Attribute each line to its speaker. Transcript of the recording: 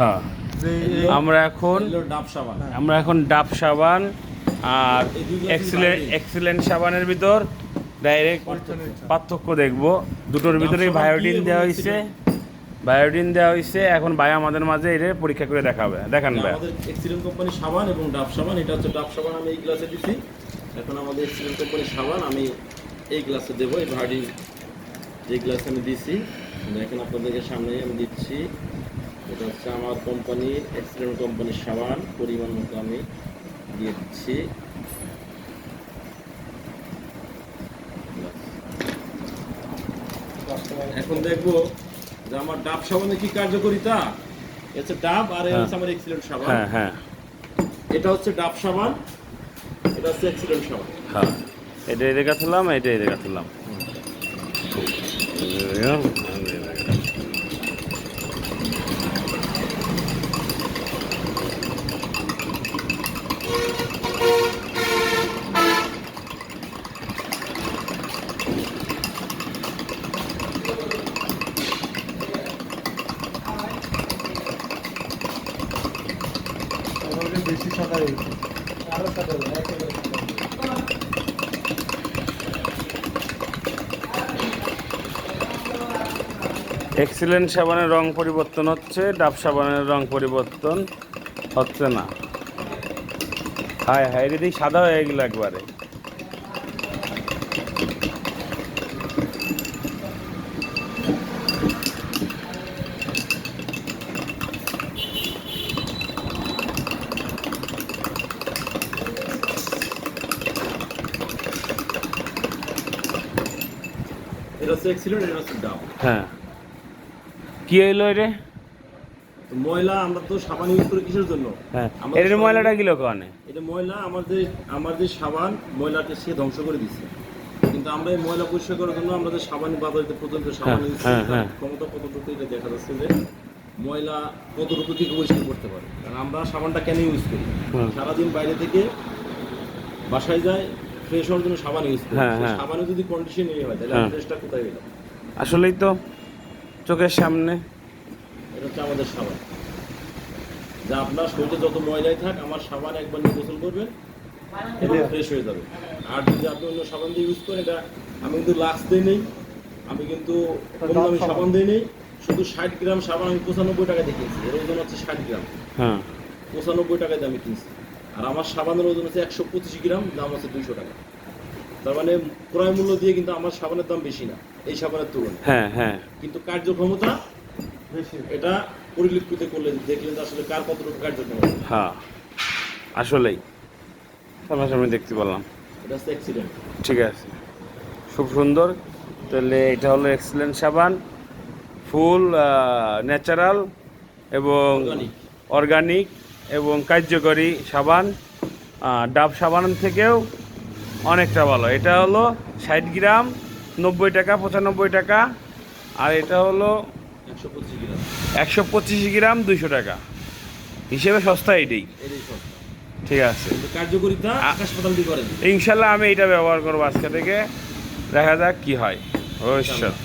Speaker 1: হ্যাঁ, আমরা এখন ডাব সাবান আর এক্সিলেন্ট সাবানের ভিতর ডাইরেক্ট পার্থক্য দেখব। দুটোর ভিতরেই বায়োডিন দেওয়া হয়েছে। এখন ভাই আমাদের মাঝে এটা পরীক্ষা করে দেখাবে। দেখান ভাই।
Speaker 2: আমাদের এক্সিলেন্ট কোম্পানির সাবান এবং ডাব সাবান, এটা হচ্ছে ডাব সাবান আমি এই গ্লাসে দিচ্ছি। এখন আমাদের এক্সিলেন্ট কোম্পানির সাবান আমি এই গ্লাসে দেবো। এই ভার্ডি যে গ্লাসে আমি দিচ্ছি, দেখেন আপনাদেরকে সামনেই আমি দিচ্ছি। এটা হচ্ছে আমার কোম্পানির এক্সিলেন্ট কোম্পানির সাবান, পরিমাণ মতো আমি দিয়ে দিচ্ছি। এখন দেখবো যে আমার ডাব সাবানের কি কার্যকারিতা। এটা ডাব আর এটা হচ্ছে আমার এক্সিলেন্ট সাবান।
Speaker 1: হ্যাঁ,
Speaker 2: এটা হচ্ছে ডাব সাবান, এটা হচ্ছে এক্সিলেন্ট সাবান।
Speaker 1: হ্যাঁ, এটা দেখাচ্ছিলাম, এটা দেখাচ্ছিলাম।
Speaker 3: বেশি সাদা আরো সাদা
Speaker 1: এক্সিলেন্ট সাবানের রং পরিবর্তন হচ্ছে, ডাব সাবানের রং পরিবর্তন হচ্ছে না। হায় হায়, দিদি সাদা হয়ে গেল একবারে।
Speaker 2: এটা হচ্ছে এক্সিলেন্ট, এটা হচ্ছে ডাব।
Speaker 1: হ্যাঁ, কি হইলো রে?
Speaker 2: ময়লা আমরা তো সাবান ইউজ করি কিসের জন্য?
Speaker 1: হ্যাঁ, এর ময়লাটা গিলো কানে।
Speaker 2: এটা ময়লা আমাদের সাবান ময়লাকে সে ধ্বংস করে দিচ্ছে। কিন্তু আমরা এই ময়লা পরিষ্কার করার জন্য আমাদের সাবান বাজারে পর্যন্ত সাবান ইউজ করি। ক্ষমতা কতটুকু এটা দেখা যাচ্ছে যে ময়লা কতটুকু থেকে পরিষ্কার করতে পারে। কারণ আমরা সাবানটা কেন ইউজ করি? সারাদিন বাইরে থেকে বাসায় যায়, ফ্রেশ হওয়ার জন্য সাবান ইউজ করি। সাবানে যদি কন্ডিশন এই হয় তাহলে ফ্রেশটা কোথায় গেল?
Speaker 1: আসলেই তো চোখের সামনে।
Speaker 2: এটা হচ্ছে আমাদের সাবান। যা আপনার শরীরে যত ময়লাই থাক, আমার সাবান একবার নিয়ে গোসল করবেন, এটা ফ্রেশ হয়ে যাবে। আর যদি আপনি অন্য সাবান দিয়ে ইউজ করেন, এটা আমি কিন্তু লাক্স দিই নেই, আমি কিন্তু কম দামি সাবান দিই নেই। শুধু 60 গ্রাম সাবান আমি 95 টাকা দিয়ে কিনছি। এর ওজন হচ্ছে 60 গ্রাম, 95 টাকায় আমি কিনছি। আর আমার সাবানের ওজন হচ্ছে 125 গ্রাম, দাম হচ্ছে 200 টাকা। তার মানে ক্রয় মূল্য দিয়ে কিন্তু আমার সাবানের দাম বেশি না এই সাবানের তুলনায়। কিন্তু কার্যক্ষমতা এটা পরিলক্ষিত করলে দেখলেন আসলে কার কতটুকু কার্যক্ষমতা।
Speaker 1: হ্যাঁ, আসলেই সামনাসামনি দেখতে পেলাম।
Speaker 2: এটা হচ্ছে এক্সিলেন্ট।
Speaker 1: ঠিক আছে, খুব সুন্দর। তাহলে এটা হলো এক্সিলেন্ট সাবান, ফুল ন্যাচারাল এবং অর্গানিক এবং কার্যকরী সাবান। ডাব সাবান থেকেও অনেকটা ভালো। এটা হলো 60 গ্রাম 90 টাকা, 95 টাকা। আর এটা হলো 125 গ্রাম 200 টাকা। হিসেবে সস্তা এটাই। ঠিক আছে,
Speaker 2: কার্যকারিতা আকাশ পাতাল দিয়ে করেন।
Speaker 1: ইনশাল্লাহ আমি এটা ব্যবহার করবো আজকে থেকে। দেখা যাক কি হয় ভবিষ্যৎ।